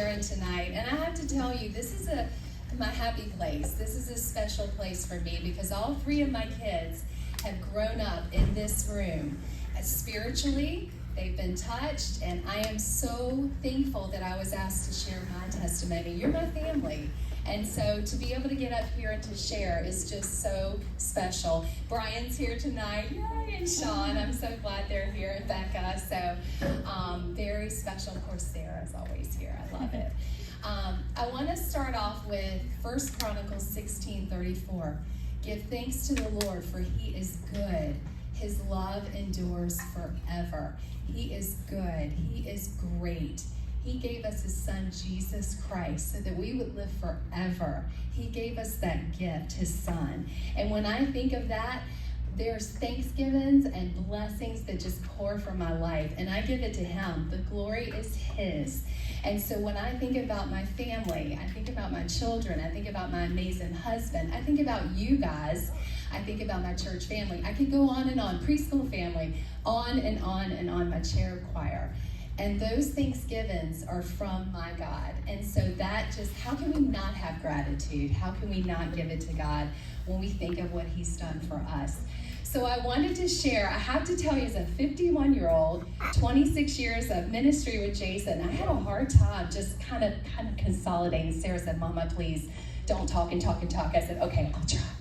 sharing tonight, and I have to tell you, this is my happy place. This is a special place for me because all three of my kids have grown up in this room. Spiritually, they've been touched, and I am so thankful that I was asked to share my testimony. You're my family. And so to be able to get up here and to share is just so special. Brian's here tonight, yay, and Sean, I'm so glad they're here, and Becca. So very special. Of course, Sarah's always here. I love it. I want to start off with 1 Chronicles 16:34. Give thanks to the Lord, for he is good. His love endures forever. He is good. He is great. He gave us his son, Jesus Christ, so that we would live forever. He gave us that gift, his son. And when I think of that, there's thanksgivings and blessings that just pour from my life, and I give it to him. The glory is his. And so when I think about my family, I think about my children, I think about my amazing husband, I think about you guys, I think about my church family. I could go on and on, preschool family, on and on and on, my cherub choir. And those thanksgivings are from my God. And so that just, how can we not have gratitude? How can we not give it to God when we think of what he's done for us? So I wanted to share, I have to tell you, as a 51-year-old, 26 years of ministry with Jason, I had a hard time just kind of consolidating. Sarah said, Mama, please don't talk and talk and talk. I said, okay,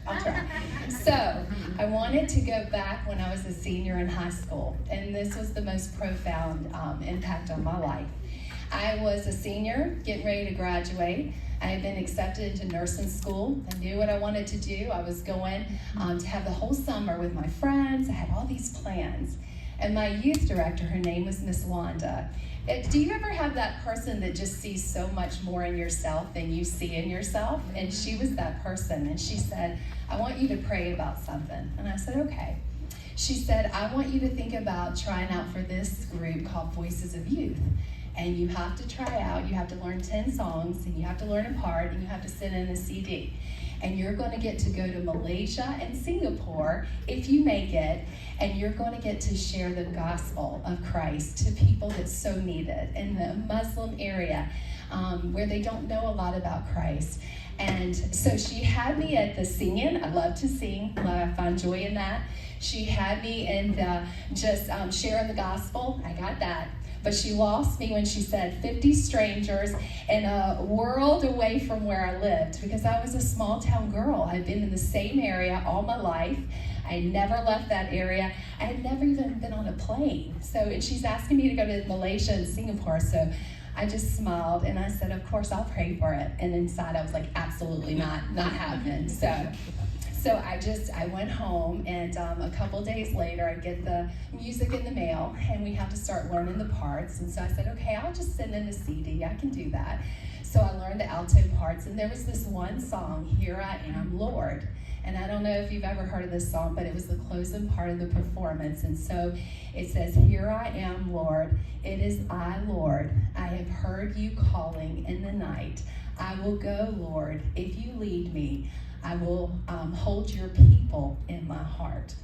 I'll try. So I wanted to go back when I was a senior in high school, and this was the most profound impact on my life. I was a senior, getting ready to graduate. I had been accepted into nursing school. I knew what I wanted to do. I was going to have the whole summer with my friends. I had all these plans. And my youth director, her name was Miss Wanda. Do you ever have that person that just sees so much more in yourself than you see in yourself? And she was that person. And she said, I want you to pray about something. And I said, okay. She said, I want you to think about trying out for this group called Voices of Youth. And you have to try out, you have to learn 10 songs, and you have to learn a part, and you have to send in a CD. And you're going to get to go to Malaysia and Singapore if you make it, and you're going to get to share the gospel of Christ to people that so need it in the Muslim area where they don't know a lot about Christ. And so she had me at the singing. I love to sing. I find joy in that. She had me in the just sharing the gospel. I got that. But she lost me when she said 50 strangers in a world away from where I lived, because I was a small town girl. I'd been in the same area all my life. I never left that area. I had never even been on a plane. So, and she's asking me to go to Malaysia and Singapore. So I just smiled and I said, of course, I'll pray for it. And inside I was like, absolutely not happening. So I went home, and a couple days later, I get the music in the mail, and we have to start learning the parts. And so I said, okay, I'll just send in the CD. I can do that. So I learned the alto parts, and there was this one song, Here I Am, Lord. And I don't know if you've ever heard of this song, but it was the closing part of the performance. And so it says, Here I am, Lord. It is I, Lord. I have heard you calling in the night. I will go, Lord, if you lead me. I will hold your people in my heart.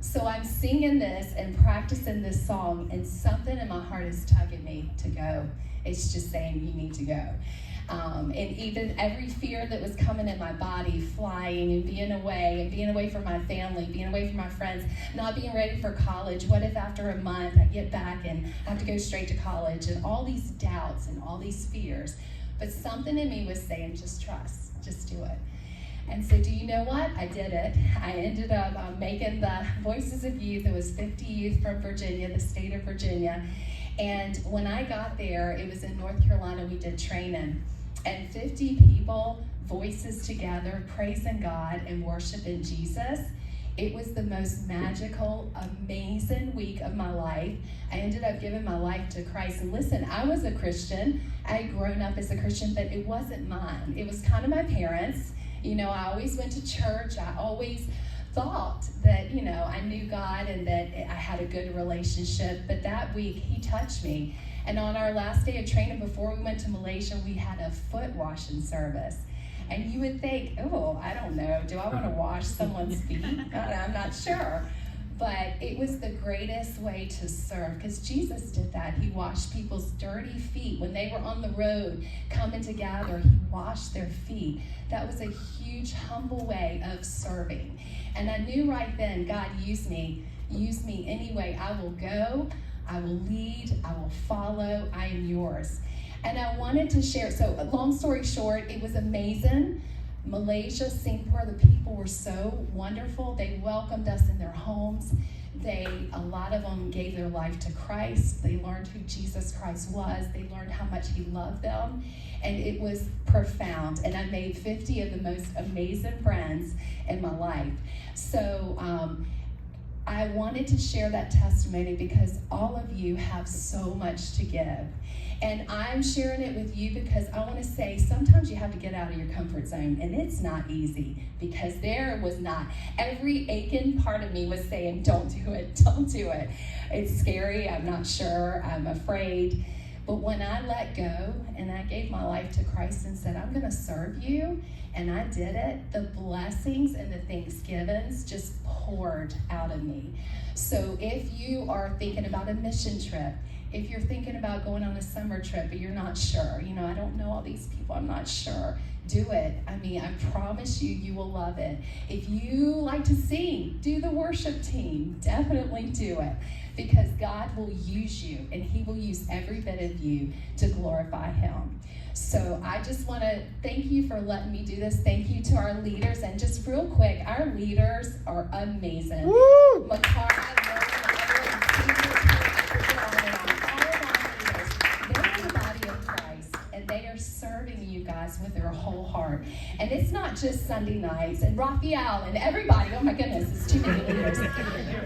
So I'm singing this and practicing this song, and something in my heart is tugging me to go. It's just saying, you need to go. And even every fear that was coming in my body, flying and being away from my family, being away from my friends, not being ready for college. What if after a month I get back and I have to go straight to college, and all these doubts and all these fears. But something in me was saying, just trust, just do it. And so do you know what? I did it. I ended up making the Voices of Youth. It was 50 youth from Virginia, the state of Virginia. And when I got there, it was in North Carolina, we did training. And 50 people, voices together, praising God and worshiping Jesus. It was the most magical, amazing week of my life. I ended up giving my life to Christ. And listen, I was a Christian. I had grown up as a Christian, but it wasn't mine. It was kind of my parents'. You know, I always went to church. I always thought that, you know, I knew God and that I had a good relationship. But that week, he touched me. And on our last day of training, before we went to Malaysia, we had a foot washing service. And you would think, oh, I don't know, do I want to wash someone's feet? I'm not sure. But it was the greatest way to serve because Jesus did that. He washed people's dirty feet. When they were on the road coming to gather, he washed their feet. That was a huge, humble way of serving. And I knew right then, God, use me anyway. I will go, I will lead, I will follow, I am yours. And I wanted to share, so long story short, it was amazing. Malaysia, Singapore, the people were so wonderful. They welcomed us in their homes. A lot of them gave their life to Christ. They learned who Jesus Christ was. They learned how much he loved them. And it was profound. And I made 50 of the most amazing friends in my life. So I wanted to share that testimony because all of you have so much to give. And I'm sharing it with you because I want to say sometimes you have to get out of your comfort zone, and it's not easy because there was not. Every aching part of me was saying, don't do it, don't do it. It's scary, I'm not sure, I'm afraid. But when I let go and I gave my life to Christ and said, I'm going to serve you, and I did it, the blessings and the thanksgivings just poured out of me. So if you are thinking about a mission trip, if you're thinking about going on a summer trip but you're not sure, I don't know all these people, I'm not sure, do it. I mean, I promise you, you will love it. If you like to sing, do the worship team. Definitely do it because God will use you and he will use every bit of you to glorify him. So I just want to thank you for letting me do this. Thank you to our leaders. And just real quick, our leaders are amazing. Woo! Serving you guys with their whole heart. And it's not just Sunday nights and Raphael and everybody. Oh my goodness, it's too many leaders.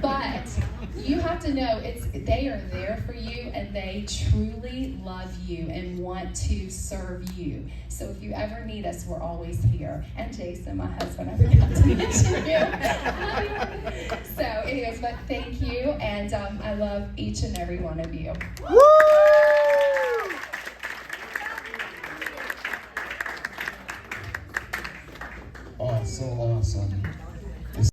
But you have to know they are there for you and they truly love you and want to serve you. So if you ever need us, we're always here. And Jason, my husband, I forgot to mention you. So anyways, but thank you, and I love each and every one of you. Woo! Oh, so awesome.